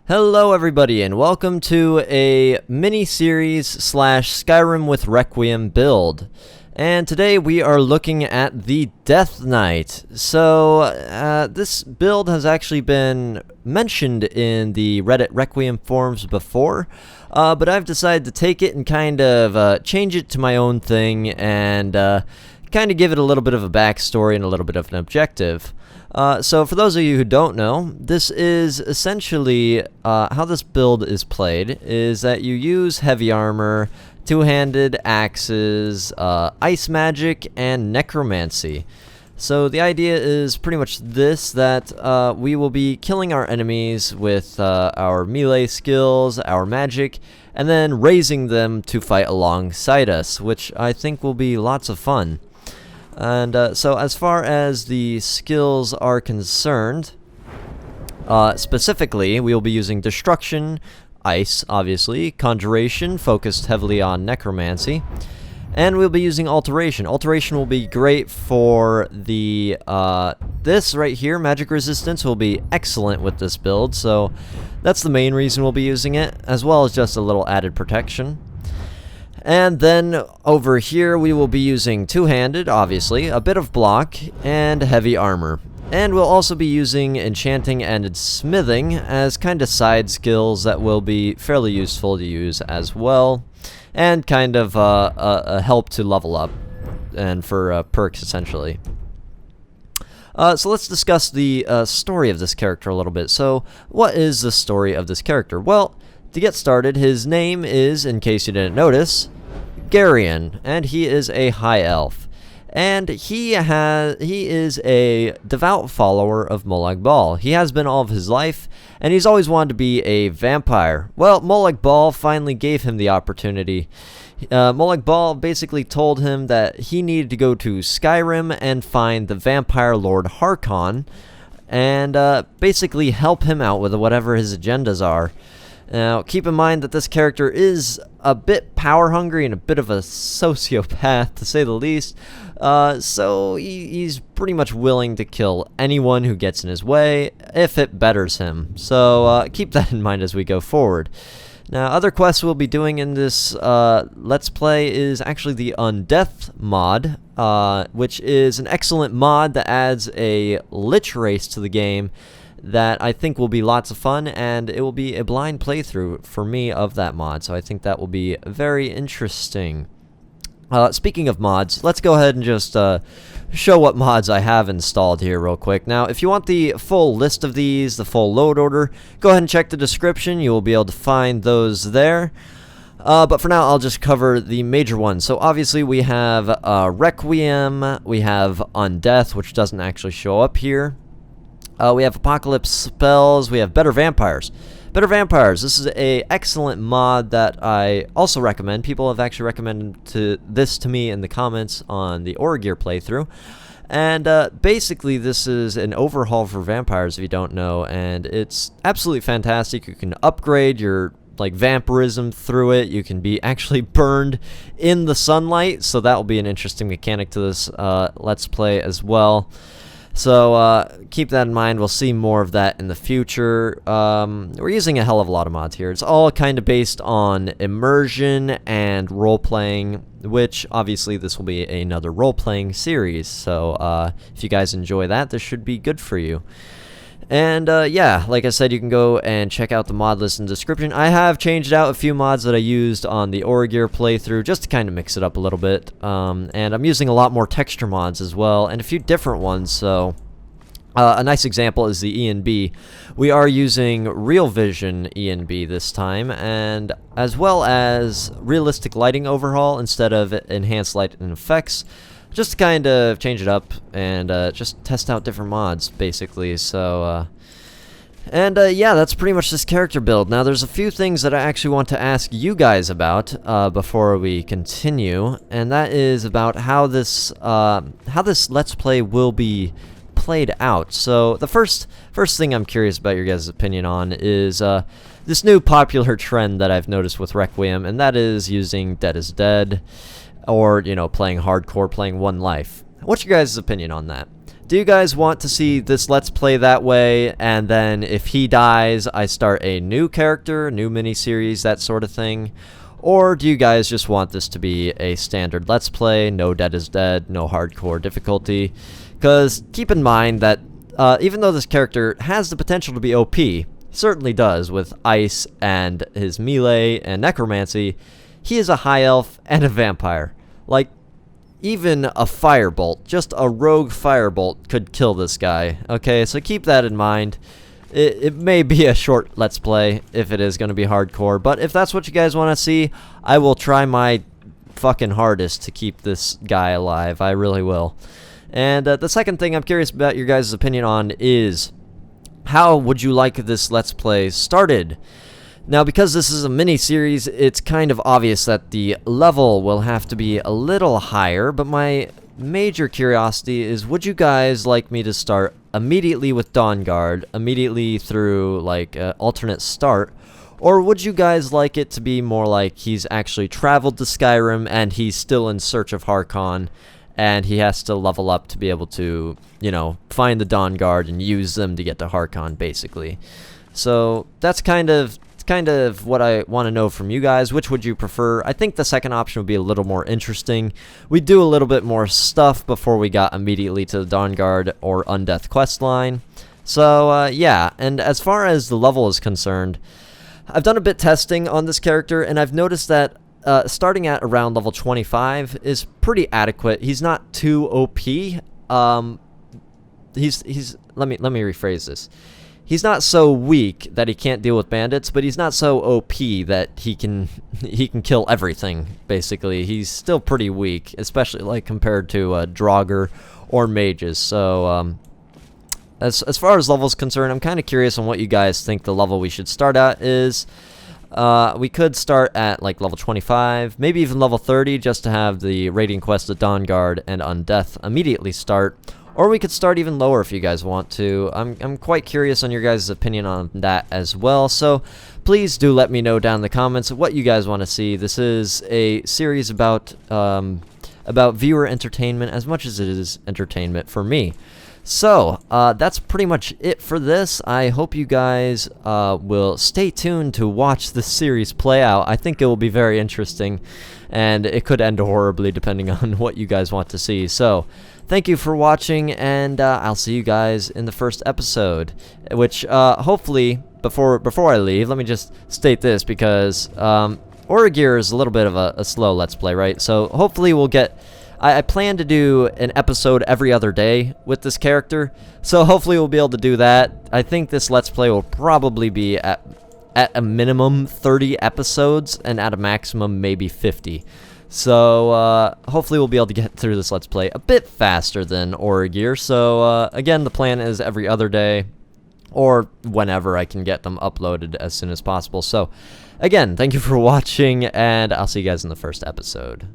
Hello everybody and welcome to a mini-series slash Skyrim with Requiem build. And today we are looking at the Death Knight. So this build has actually been mentioned in the Reddit Requiem forums before, but I've decided to take it and kind of change it to my own thing and kind of give it a little bit of a backstory and a little bit of an objective. So for those of you who don't know, this is essentially how this build is played, is that you use heavy armor, two-handed axes, ice magic, and necromancy. So the idea is pretty much this, that we will be killing our enemies with our melee skills, our magic, and then raising them to fight alongside us, which I think will be lots of fun. And so as far as the skills are concerned, specifically, we will be using Destruction, Ice, obviously, Conjuration, focused heavily on Necromancy, and we'll be using Alteration. Alteration will be great for the, this right here, Magic Resistance, will be excellent with this build, so that's the main reason we'll be using it, as well as just a little added protection. And then over here we will be using two-handed, obviously, a bit of block, and heavy armor. And we'll also be using enchanting and smithing as kind of side skills that will be fairly useful to use as well, and kind of a help to level up and for perks essentially. So let's discuss the story of this character a little bit. So what is the story of this character? Well, to get started, his name is, in case you didn't notice, Garion, and he is a high elf. And he is a devout follower of Molag Bal. He has been all of his life, and he's always wanted to be a vampire. Well, Molag Bal finally gave him the opportunity. Molag Bal basically told him that he needed to go to Skyrim and find the vampire lord Harkon, and basically help him out with whatever his agendas are. Now, keep in mind that this character is a bit power-hungry and a bit of a sociopath, to say the least, so he's pretty much willing to kill anyone who gets in his way, if it betters him. So keep that in mind as we go forward. Now, other quests we'll be doing in this Let's Play is actually the Undeath mod, which is an excellent mod that adds a lich race to the game that I think will be lots of fun, and it will be a blind playthrough for me of that mod, so I think that will be very interesting. Speaking of mods, let's go ahead and just show what mods I have installed here real quick. Now, if you want the full list of these, the full load order, go ahead and check the description. You will be able to find those there. But for now, I'll just cover the major ones. So obviously we have Requiem, we have Undeath, which doesn't actually show up here. We have Apocalypse spells, we have Better Vampires. Better Vampires, this is an excellent mod that I also recommend. People have actually recommended this to me in the comments on the Orgear playthrough. And basically this is an overhaul for vampires, if you don't know, and it's absolutely fantastic. You can upgrade your vampirism through it. You can be actually burned in the sunlight, so that will be an interesting mechanic to this Let's Play as well. So keep that in mind. We'll see more of that in the future. We're using a hell of a lot of mods here. It's all kind of based on immersion and role-playing, which obviously this will be another role-playing series. So if you guys enjoy that, this should be good for you. And yeah, like I said, you can go and check out the mod list in the description. I have changed out a few mods that I used on the Orgear playthrough just to kind of mix it up a little bit. And I'm using a lot more texture mods as well, and a few different ones. So a nice example is the ENB. We are using Real Vision ENB this time, and as well as Realistic Lighting Overhaul instead of Enhanced Light and Effects. Just to kind of change it up and just test out different mods, basically. So, yeah, that's pretty much this character build. Now, there's a few things that I actually want to ask you guys about before we continue, and that is about how this Let's Play will be played out. So, the first thing I'm curious about your guys' opinion on is this new popular trend that I've noticed with Requiem, and that is using Dead is Dead, or, you know, playing hardcore, playing one life. What's your guys' opinion on that? Do you guys want to see this Let's Play that way, and then if he dies, I start a new character, new miniseries, that sort of thing? Or do you guys just want this to be a standard Let's Play, no dead is dead, no hardcore difficulty? Because keep in mind that even though this character has the potential to be OP, he certainly does with ice and his melee and necromancy, he is a high elf and a vampire. Like, even a firebolt, just a rogue firebolt, could kill this guy. Okay, so keep that in mind. It may be a short Let's Play if it is going to be hardcore, but if that's what you guys want to see, I will try my fucking hardest to keep this guy alive. I really will. And the second thing I'm curious about your guys' opinion on is, how would you like this Let's Play started? Now, because this is a mini-series, it's kind of obvious that the level will have to be a little higher, but my major curiosity is, would you guys like me to start immediately with Dawnguard, immediately through, like, alternate start, or would you guys like it to be more like he's actually traveled to Skyrim and he's still in search of Harkon, and he has to level up to be able to, you know, find the Dawnguard and use them to get to Harkon, basically. So that's kind of what I want to know from you guys. Which would you prefer? I think the second option would be a little more interesting. We do a little bit more stuff before we got immediately to the Dawnguard or Undeath questline. So yeah, and as far as the level is concerned, I've done a bit testing on this character, and I've noticed that starting at around level 25 is pretty adequate. He's not too OP. Let me rephrase this. He's not so weak that he can't deal with bandits, but he's not so OP that he can kill everything, basically. He's still pretty weak, especially like compared to Draugr or mages. So as far as levels concerned, I'm kind of curious on what you guys think the level we should start at is. We could start at like level 25, maybe even level 30, just to have the raiding quest of Dawnguard and Undeath immediately start. Or we could start even lower if you guys want to. I'm quite curious on your guys' opinion on that as well. So please do let me know down in the comments what you guys want to see. This is a series about viewer entertainment as much as it is entertainment for me. So that's pretty much it for this. I hope you guys will stay tuned to watch this series play out. I think it will be very interesting, and it could end horribly depending on what you guys want to see. So thank you for watching, and I'll see you guys in the first episode, which hopefully, before I leave, let me just state this, because Origir is a little bit of a slow Let's Play, right? So hopefully we'll get... I plan to do an episode every other day with this character, so hopefully we'll be able to do that. I think this Let's Play will probably be at a minimum 30 episodes, and at a maximum maybe 50. So hopefully we'll be able to get through this Let's Play a bit faster than Origir. So again, the plan is every other day, or whenever I can get them uploaded as soon as possible. So again, thank you for watching, and I'll see you guys in the first episode.